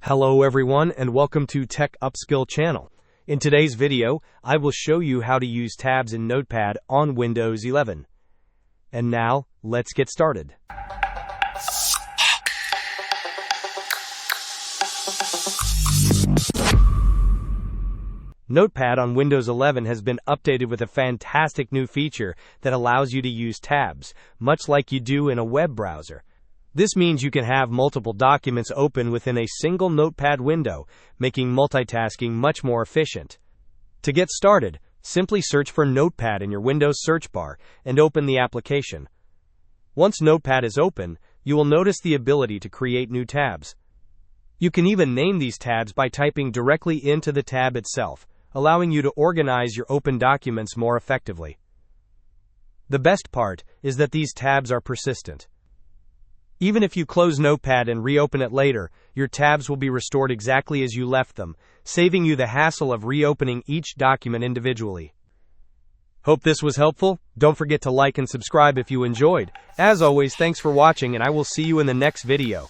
Hello everyone and welcome to Tech Upskill channel. In today's video, I will show you how to use tabs in Notepad on Windows 11. And now, let's get started. Notepad on Windows 11 has been updated with a fantastic new feature that allows you to use tabs, much like you do in a web browser. This means you can have multiple documents open within a single Notepad window, making multitasking much more efficient. To get started, simply search for Notepad in your Windows search bar and open the application. Once Notepad is open, you will notice the ability to create new tabs. You can even name these tabs by typing directly into the tab itself, allowing you to organize your open documents more effectively. The best part is that these tabs are persistent. Even if you close Notepad and reopen it later, your tabs will be restored exactly as you left them, saving you the hassle of reopening each document individually. Hope this was helpful. Don't forget to like and subscribe if you enjoyed. As always, thanks for watching and I will see you in the next video.